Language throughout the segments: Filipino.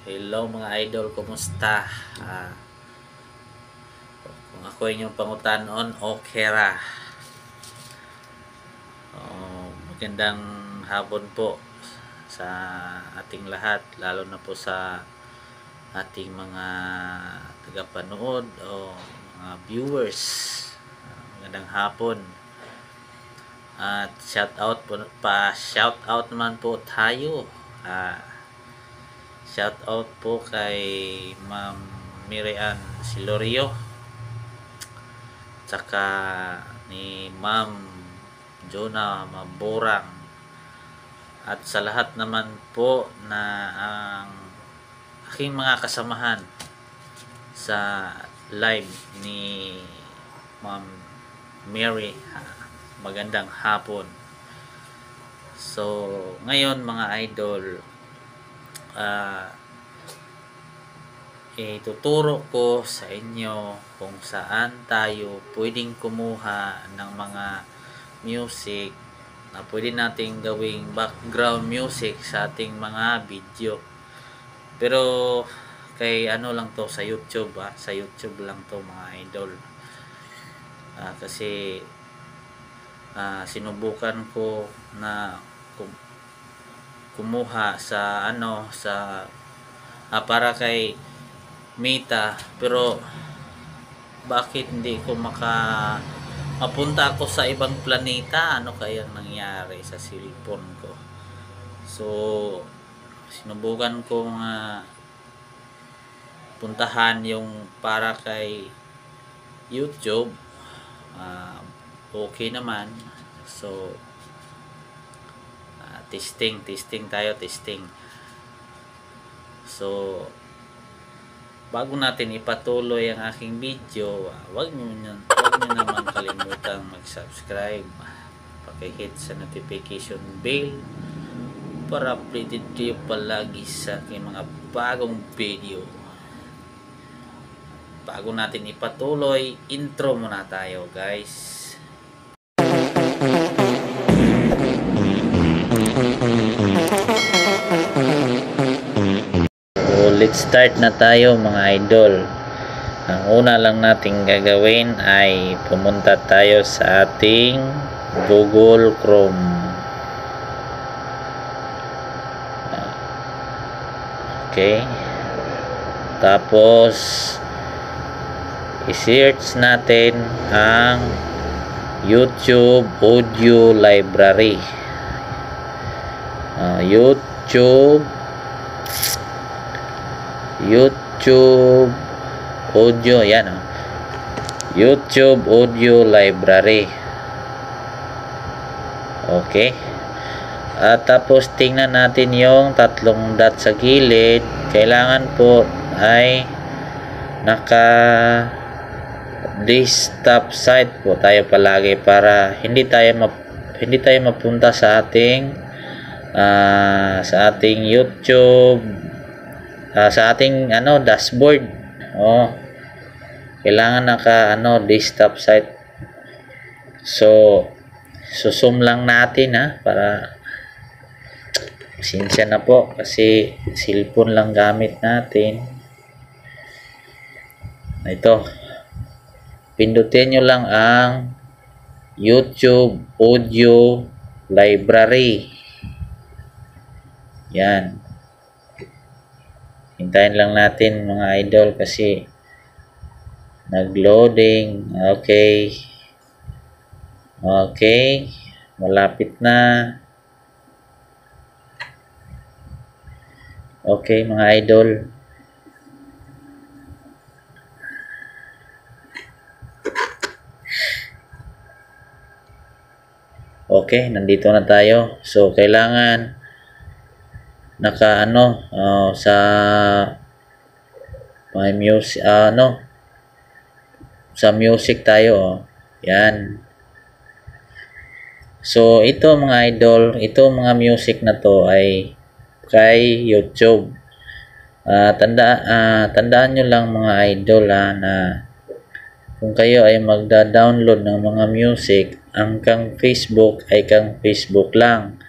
Hello mga idol, kumusta? Ah, kung ako inyong pangutanon, okay ra. Magandang hapon po sa ating lahat, lalo na po sa ating mga tagapanood o mga viewers. Magandang hapon. At shout out naman po tayo. Shout out po kay Ma'am Miriam Silorio, tsaka ni Ma'am Jonah Maborang, at sa lahat naman po na ang aking mga kasamahan sa live ni Ma'am Mary. Magandang hapon. So ngayon mga idol, ituturo ko sa inyo kung saan tayo pwedeng kumuha ng mga music na pwede nating gawing background music sa ating mga video. Pero kay ano lang to, sa YouTube, sa YouTube lang to mga idol. Kasi sinubukan ko na kumuha sa para kay Meta, pero bakit hindi ko mapunta ako sa ibang planeta? Ano kayang nangyari sa cellphone ko? So sinubukan ko puntahan yung para kay YouTube. Okay naman. So testing tayo. So bago natin ipatuloy ang aking video, wag niyo naman kalimutang mag-subscribe, paki-hit sa notification bell para updated kayo palagi sa aking mga bagong video. Bago natin ipatuloy, intro muna tayo guys. Let's start na tayo mga idol. Ang una lang nating gagawin ay pumunta tayo sa ating Google Chrome. Okay. Tapos i-search natin ang YouTube Audio Library. YouTube Audio, yan YouTube Audio Library. Okay. At tapos tingnan natin yung tatlong dot sa gilid. Kailangan po ay naka desktop site po tayo palagi para hindi tayo mapunta sa ating YouTube, sa ating dashboard. Kailangan naka desktop site. So zoom lang natin para pasensya na po kasi cellphone lang gamit natin. Ito, pindutin nyo lang ang YouTube Audio Library. Yan. Hintayin lang natin mga idol kasi nag-loading. Okay. Malapit na. Okay mga idol. Okay, nandito na tayo. So kailangan naka sa my music, sa music tayo. Yan. So ito mga idol, ito mga music na to ay kay YouTube. Tandaan nyo lang mga idol na kung kayo ay magda-download ng mga music, ang kang Facebook ay kang Facebook lang,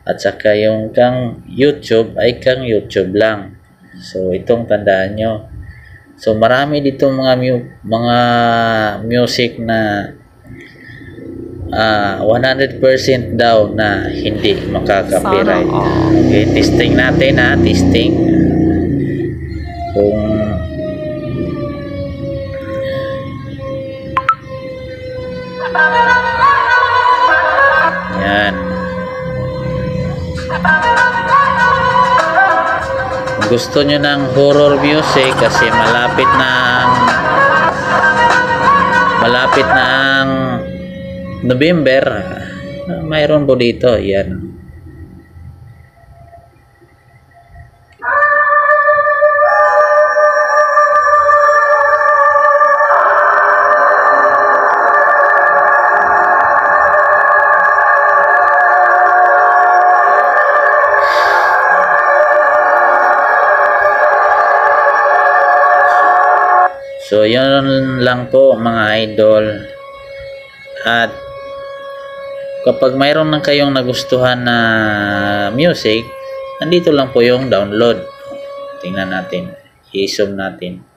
at saka yung kang YouTube ay kang YouTube lang. So itong tandaan nyo. So marami dito mga music na 100% daw na hindi makaka-copyright. Okay, testing natin ha, testing. Kung yan. Gusto nyo ng horror music kasi malapit na ang November, mayroon po dito yan. So, yun lang po mga idol. At kapag mayroon na kayong nagustuhan na music, nandito lang po yung download. Tingnan natin. I-zoom natin.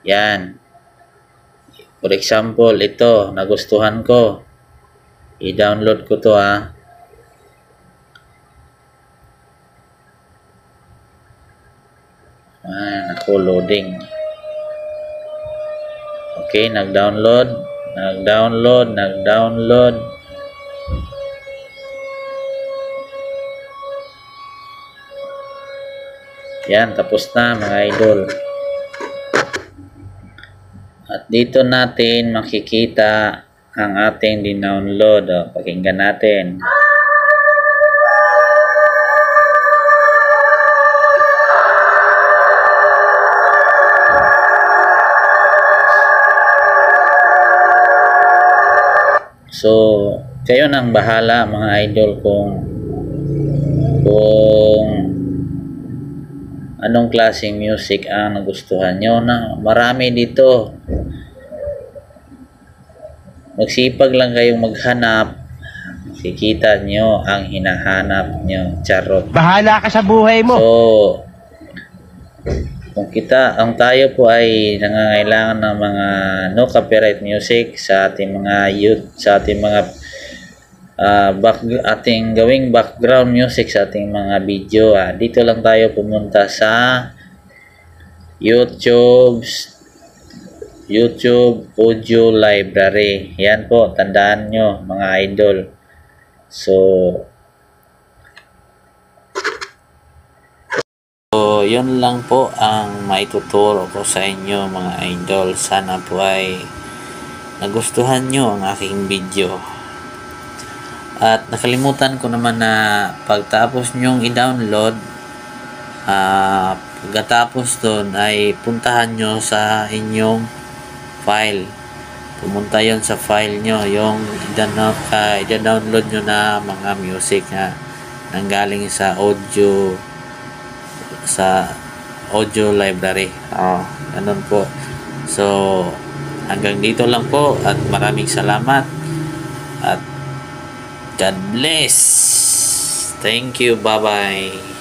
Yan. For example, ito, nagustuhan ko. I-download ko to ha. Ako loading. Okay, nag-download. Yan, tapos na mga idol. At dito natin makikita ang ating din-download. Pakinggan natin. So, kayo nang bahala mga idol kung anong klaseng music ang nagustuhan nyo. Na marami dito. Magsipag lang kayong maghanap. Kikita nyo ang hinahanap nyo. Charot. Bahala ka sa buhay mo. So, kung ang tayo po ay nangangailangan ng mga no copyright music sa ating mga youth, sa ating mga ating gawing background music sa ating mga video, dito lang tayo pumunta sa YouTube Audio Library. Yan po, tandaan nyo mga idol. So yun lang po ang maituturo ko sa inyo mga idol. Sana po ay nagustuhan nyo ang aking video. At nakalimutan ko naman na pagtapos nyong i-download, pagkatapos doon ay puntahan nyo sa inyong file. Pumunta yon sa file nyo, yung i-download nyo na mga music na nanggaling sa audio library. Ganun po. So, hanggang dito lang po at maraming salamat at God bless. Thank you. Bye-bye.